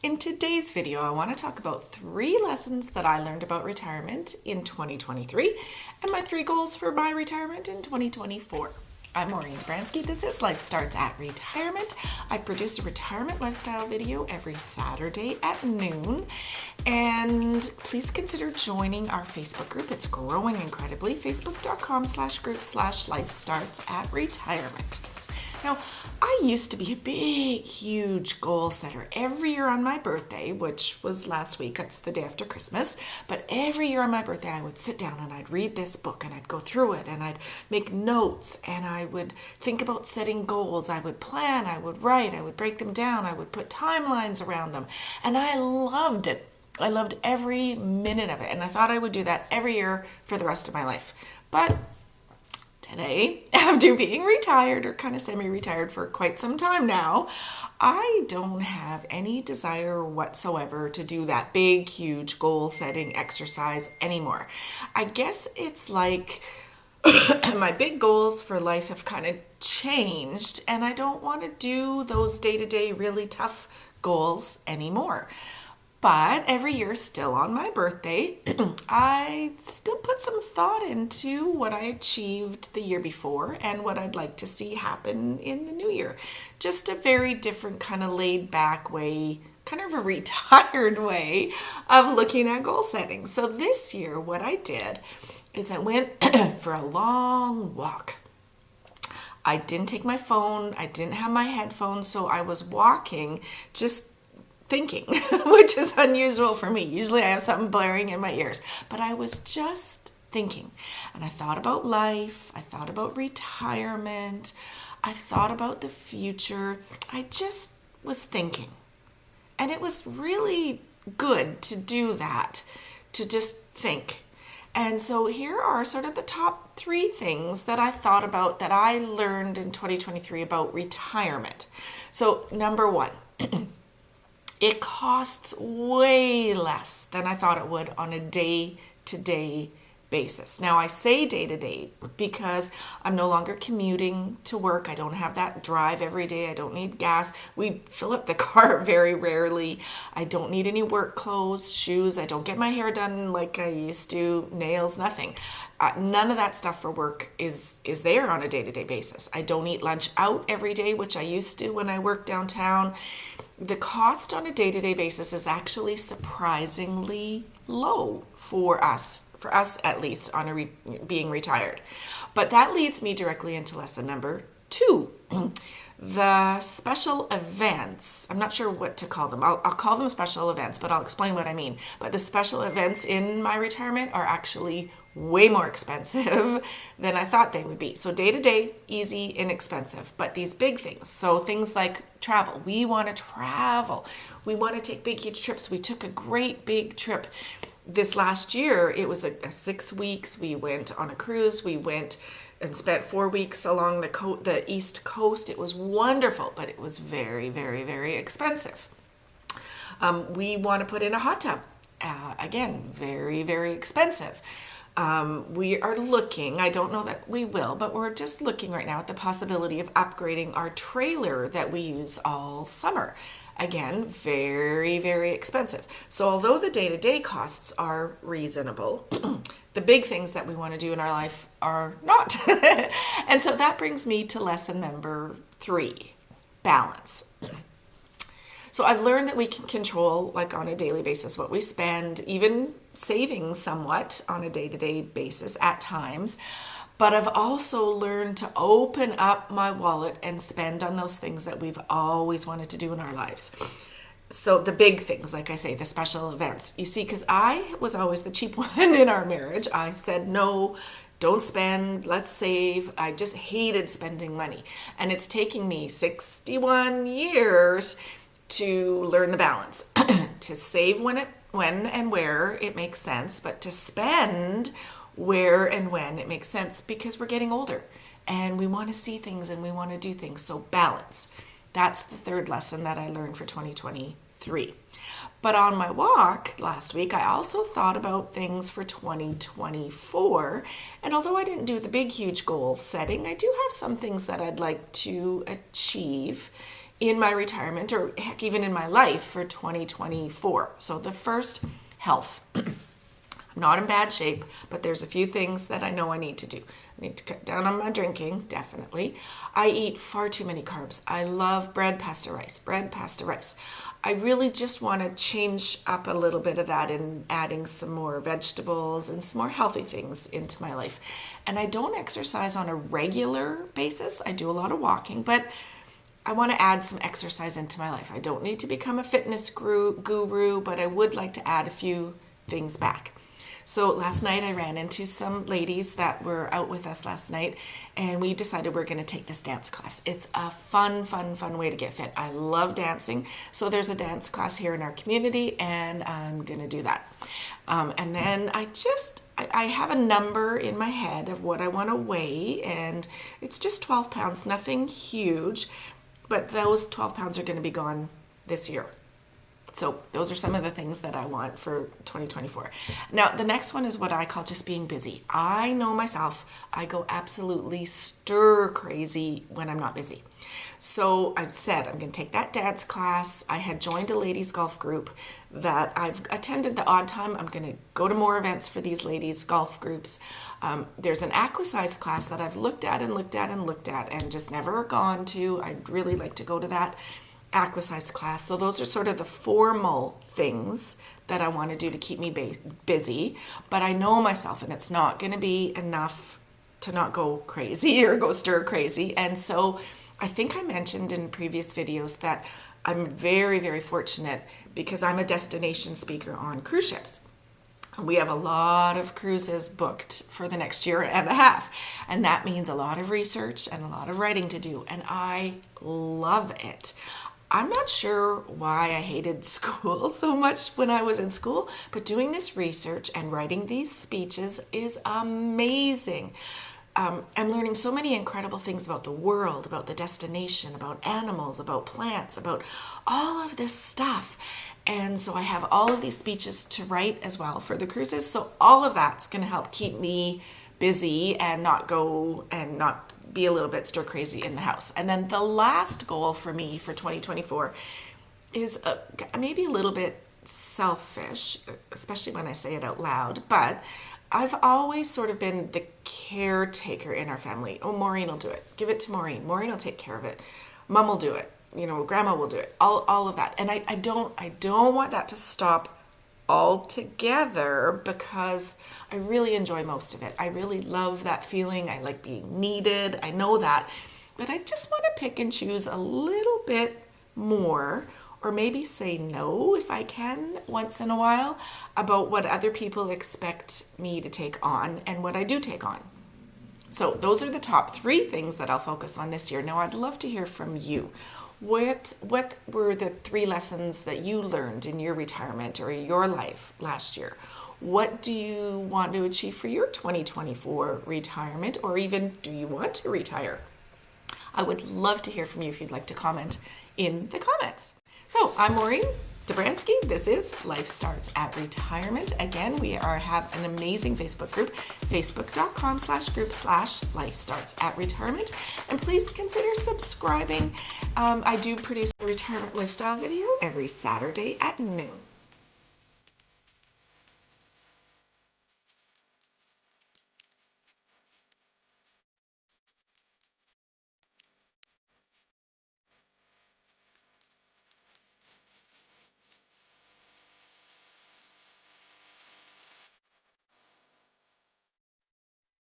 In today's video, I want to talk about 3 lessons that I learned about retirement in 2023 and my 3 goals for my retirement in 2024. I'm Maureen Bransky. This is Life Starts at Retirement. I produce a retirement lifestyle video every Saturday at noon. And please consider joining our Facebook group. It's growing incredibly. Facebook.com/group/Life Starts at Retirement. Now, I used to be a big, huge goal setter. Every year on my birthday, which was last week, it's the day after Christmas, but every year on my birthday, I would sit down and I'd read this book and I'd go through it and I'd make notes and I would think about setting goals. I would plan, I would write, I would break them down, I would put timelines around them. And I loved it. I loved every minute of it. And I thought I would do that every year for the rest of my life. But today, after being retired or kind of semi-retired for quite some time now, I don't have any desire whatsoever to do that big, huge goal-setting exercise anymore. I guess it's like my big goals for life have kind of changed, and I don't want to do those day-to-day really tough goals anymore. But every year, still on my birthday, I still put some thought into what I achieved the year before and what I'd like to see happen in the new year. Just a very different kind of laid back way, kind of a retired way of looking at goal setting. So this year, what I did is I went for a long walk. I didn't take my phone. I didn't have my headphones. So I was walking, just thinking, which is unusual for me. Usually I have something blaring in my ears, but I was just thinking. And I thought about life. I thought about retirement. I thought about the future. I just was thinking. And it was really good to do that, to just think. And so here are sort of the top 3 things that I thought about that I learned in 2023 about retirement. So number 1, it costs way less than I thought it would on a day-to-day basis. Now, I say day-to-day because I'm no longer commuting to work. I don't have that drive every day. I don't need gas. We fill up the car very rarely. I don't need any work clothes, shoes. I don't get my hair done like I used to, nails, nothing. None of that stuff for work is there on a day-to-day basis. I don't eat lunch out every day, which I used to when I worked downtown. The cost on a day-to-day basis is actually surprisingly low for us at least, on being retired. But that leads me directly into lesson number 2. The special events, I'm not sure what to call them. I'll call them special events, but I'll explain what I mean. But the special events in my retirement are actually way more expensive than I thought they would be. So day to day, easy, inexpensive. But these big things, so things like travel. We want to travel. We want to take big, huge trips. We took a great big trip this last year. It was a 6 weeks. We went on a cruise. We went and spent 4 weeks along the East Coast. It was wonderful, but it was very, very, very expensive. We want to put in a hot tub. Again, very, very expensive. We are looking, I don't know that we will, but we're just looking right now at the possibility of upgrading our trailer that we use all summer. Again, very, very expensive. So although the day-to-day costs are reasonable, the big things that we want to do in our life are not. And so that brings me to lesson number 3, balance. So I've learned that we can control, like on a daily basis, what we spend, even saving somewhat on a day-to-day basis at times. But I've also learned to open up my wallet and spend on those things that we've always wanted to do in our lives. So the big things, like I say, the special events. You see, because I was always the cheap one in our marriage. I said, no, don't spend, let's save. I just hated spending money. And it's taking me 61 years to learn the balance, to save when and where it makes sense, but to spend where and when it makes sense, because we're getting older and we want to see things and we want to do things. So balance. That's the 3rd lesson that I learned for 2023. But on my walk last week, I also thought about things for 2024. And although I didn't do the big, huge goal setting, I do have some things that I'd like to achieve in my retirement, or heck, even in my life for 2024. So the first, health. I'm not in bad shape, but there's a few things that I know I need to do. I need to cut down on my drinking, definitely. I eat far too many carbs. I love bread, pasta, rice. I really just want to change up a little bit of that and adding some more vegetables and some more healthy things into my life. And I don't exercise on a regular basis. I do a lot of walking, but I want to add some exercise into my life. I don't need to become a fitness guru, but I would like to add a few things back. So last night I ran into some ladies that were out with us last night, and we decided we're going to take this dance class. It's a fun way to get fit. I love dancing. So there's a dance class here in our community, and I'm going to do that. And then I have a number in my head of what I want to weigh, and it's just 12 pounds, nothing huge, but those 12 pounds are going to be gone this year. So those are some of the things that I want for 2024. Now, the next one is what I call just being busy. I know myself, I go absolutely stir crazy when I'm not busy. So I've said I'm going to take that dance class. I had joined a ladies golf group that I've attended the odd time. I'm going to go to more events for these ladies golf groups. There's an Aquasize class that I've looked at and just never gone to. I'd really like to go to that Aquasize class. So those are sort of the formal things that I want to do to keep me busy, but I know myself, and it's not going to be enough to not go crazy or go stir crazy. And so I think I mentioned in previous videos that I'm very fortunate because I'm a destination speaker on cruise ships. We have a lot of cruises booked for the next year and a half, and that means a lot of research and a lot of writing to do, and I love it. I'm not sure why I hated school so much when I was in school, but doing this research and writing these speeches is amazing. I'm learning so many incredible things about the world, about the destination, about animals, about plants, about all of this stuff. And so I have all of these speeches to write as well for the cruises. So all of that's going to help keep me busy and not be a little bit stir crazy in the house. And then the last goal for me for 2024 is maybe a little bit selfish, especially when I say it out loud, but I've always sort of been the caretaker in our family. Oh, Maureen will do it. Give it to Maureen. Maureen will take care of it. Mom will do it. Grandma will do it. All of that. And I don't want that to stop altogether because I really enjoy most of it. I really love that feeling. I like being needed. I know that. But I just want to pick and choose a little bit more, or maybe say no if I can once in a while about what other people expect me to take on and what I do take on. So those are the top 3 things that I'll focus on this year. Now I'd love to hear from you. What were the 3 lessons that you learned in your retirement or your life last year? What do you want to achieve for your 2024 retirement, or even do you want to retire? I would love to hear from you if you'd like to comment in the comments. So I'm Maureen Dobransky. This is Life Starts at Retirement. Again, we have an amazing Facebook group, facebook.com/group/Life Starts at Retirement. And please consider subscribing. I do produce a retirement lifestyle video every Saturday at noon.